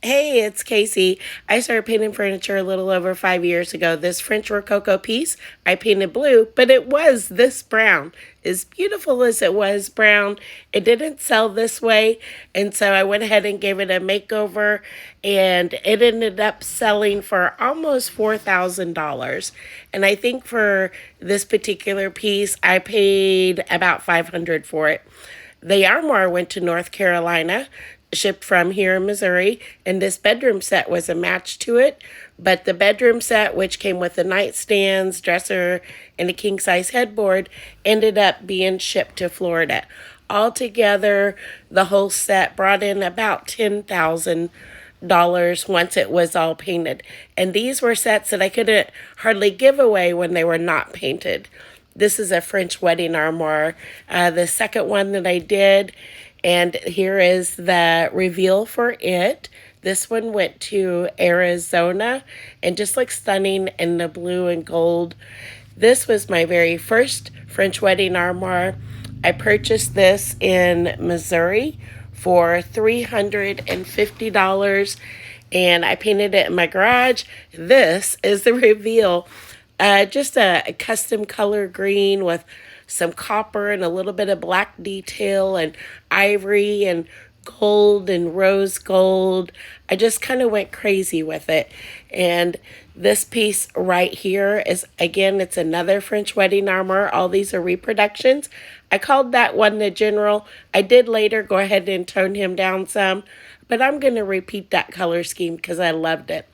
Hey, it's Casey. I started painting furniture a little over 5 years ago. This French Rococo piece, I painted blue, but it was this brown. As beautiful as it was brown, it didn't sell this way. And so I went ahead and gave it a makeover, and it ended up selling for almost $4,000. And I think for this particular piece, I paid about $500 for it. The armoire went to North Carolina, shipped from here in Missouri, and this bedroom set was a match to it. But the bedroom set, which came with the nightstands, dresser, and a king size headboard, ended up being shipped to Florida. Altogether, the whole set brought in about $10,000 once it was all painted. And these were sets that I couldn't hardly give away when they were not painted. This is a French wedding armoire, the second one that I did. And here is the reveal for it. This one went to Arizona and just looks stunning in the blue and gold. This was my very first French wedding armoire. I purchased this in Missouri for $350 and I painted it in my garage. This is the reveal. Just a custom color green with some copper and a little bit of black detail and ivory and gold and rose gold. I just kind of went crazy with it. And this piece right here is, again, it's another French wedding armor. All these are reproductions. I called that one the General. I did later go ahead and tone him down some, but I'm going to repeat that color scheme because I loved it.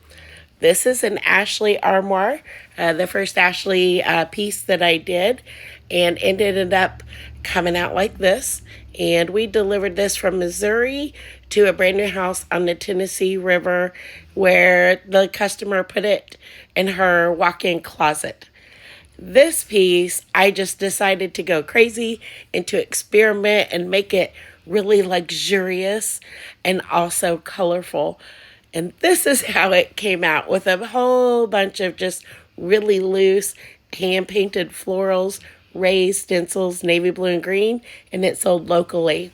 This is an Ashley armoire, the first Ashley piece that I did, and it ended up coming out like this. And we delivered this from Missouri to a brand new house on the Tennessee River where the customer put it in her walk-in closet. This piece, I just decided to go crazy and to experiment and make it really luxurious and also colorful. And this is how it came out with a whole bunch of just really loose hand-painted florals, raised stencils, navy blue and green, and it sold locally.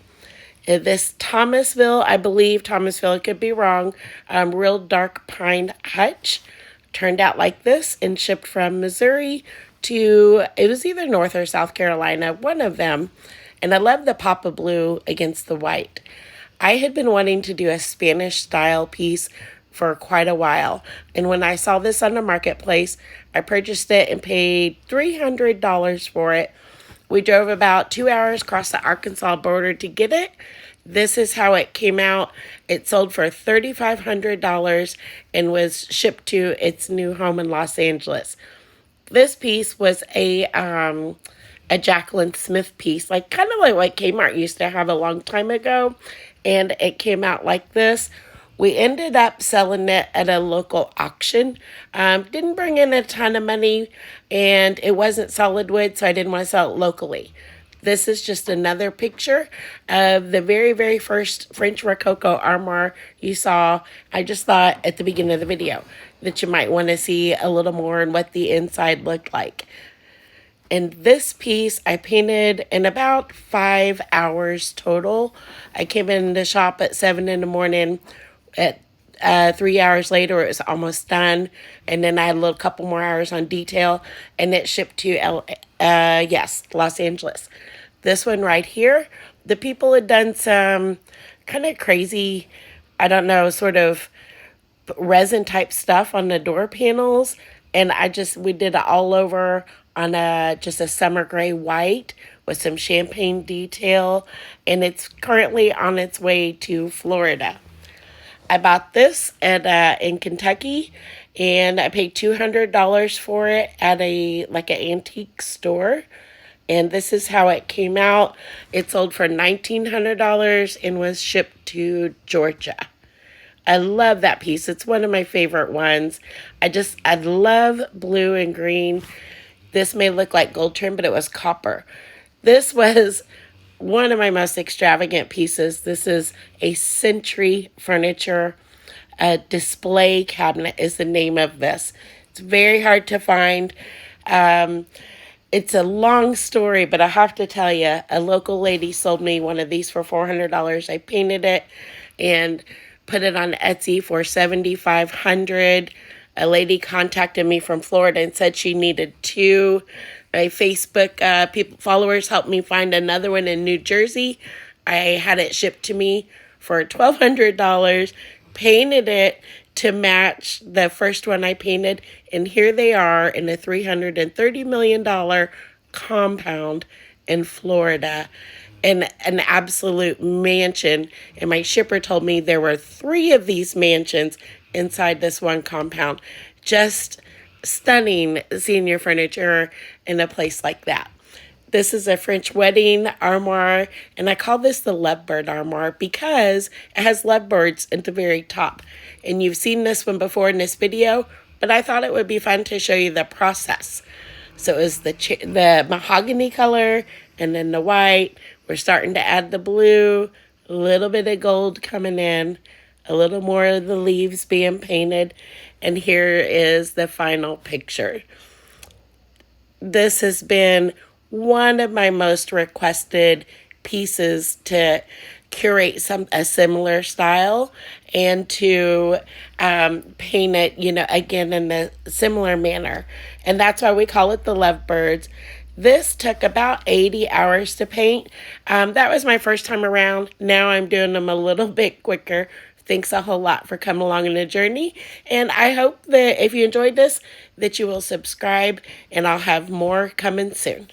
This Thomasville, I believe Thomasville, I could be wrong, real dark pine hutch turned out like this and shipped from Missouri to, it was either North or South Carolina, one of them. And I love the pop of blue against the white. I had been wanting to do a Spanish style piece for quite a while. And when I saw this on the marketplace, I purchased it and paid $300 for it. We drove about 2 hours across the Arkansas border to get it. This is how it came out. It sold for $3,500 and was shipped to its new home in Los Angeles. This piece was a Jacqueline Smith piece, like kind of like what Kmart used to have a long time ago. And it came out like this. We ended up selling it at a local auction. Didn't bring in a ton of money, and it wasn't solid wood, so I didn't want to sell it locally. This is just another picture of the very, very first French Rococo armoire you saw. I just thought at the beginning of the video that you might want to see a little more and what the inside looked like. And this piece I painted in about 5 hours total. I came in the shop at 7 in the morning. At 3 hours later, it was almost done. And then I had a little couple more hours on detail. And it shipped to Los Angeles. This one right here, the people had done some kind of crazy, I don't know, sort of resin type stuff on the door panels. And we did it all over on just a summer gray white with some champagne detail, and it's currently on its way to Florida. I bought this in Kentucky, and I paid $200 for it at an antique store. And this is how it came out. It sold for $1,900 and was shipped to Georgia. I love that piece. It's one of my favorite ones. I love blue and green. This may look like gold trim, but it was copper. This was one of my most extravagant pieces. This is a Century Furniture display cabinet is the name of this. It's very hard to find. It's a long story, but I have to tell you, a local lady sold me one of these for $400. I painted it and put it on Etsy for $7,500. A lady contacted me from Florida and said she needed two. My Facebook followers helped me find another one in New Jersey. I had it shipped to me for $1,200, painted it to match the first one I painted, and here they are in a $330 million compound in Florida, in an absolute mansion. And my shipper told me there were 3 of these mansions inside this one compound. Just stunning seeing your furniture in a place like that. This is a French wedding armoire, and I call this the lovebird armoire because it has lovebirds at the very top. And you've seen this one before in this video, but I thought it would be fun to show you the process. So it was the mahogany color and then the white. We're starting to add the blue, a little bit of gold coming in, a little more of the leaves being painted, and here is the final picture. This has been one of my most requested pieces to curate a similar style and to paint it, again in a similar manner. And that's why we call it the Lovebirds. This took about 80 hours to paint. That was my first time around. Now I'm doing them a little bit quicker. Thanks a whole lot for coming along in the journey. And I hope that if you enjoyed this, that you will subscribe, and I'll have more coming soon.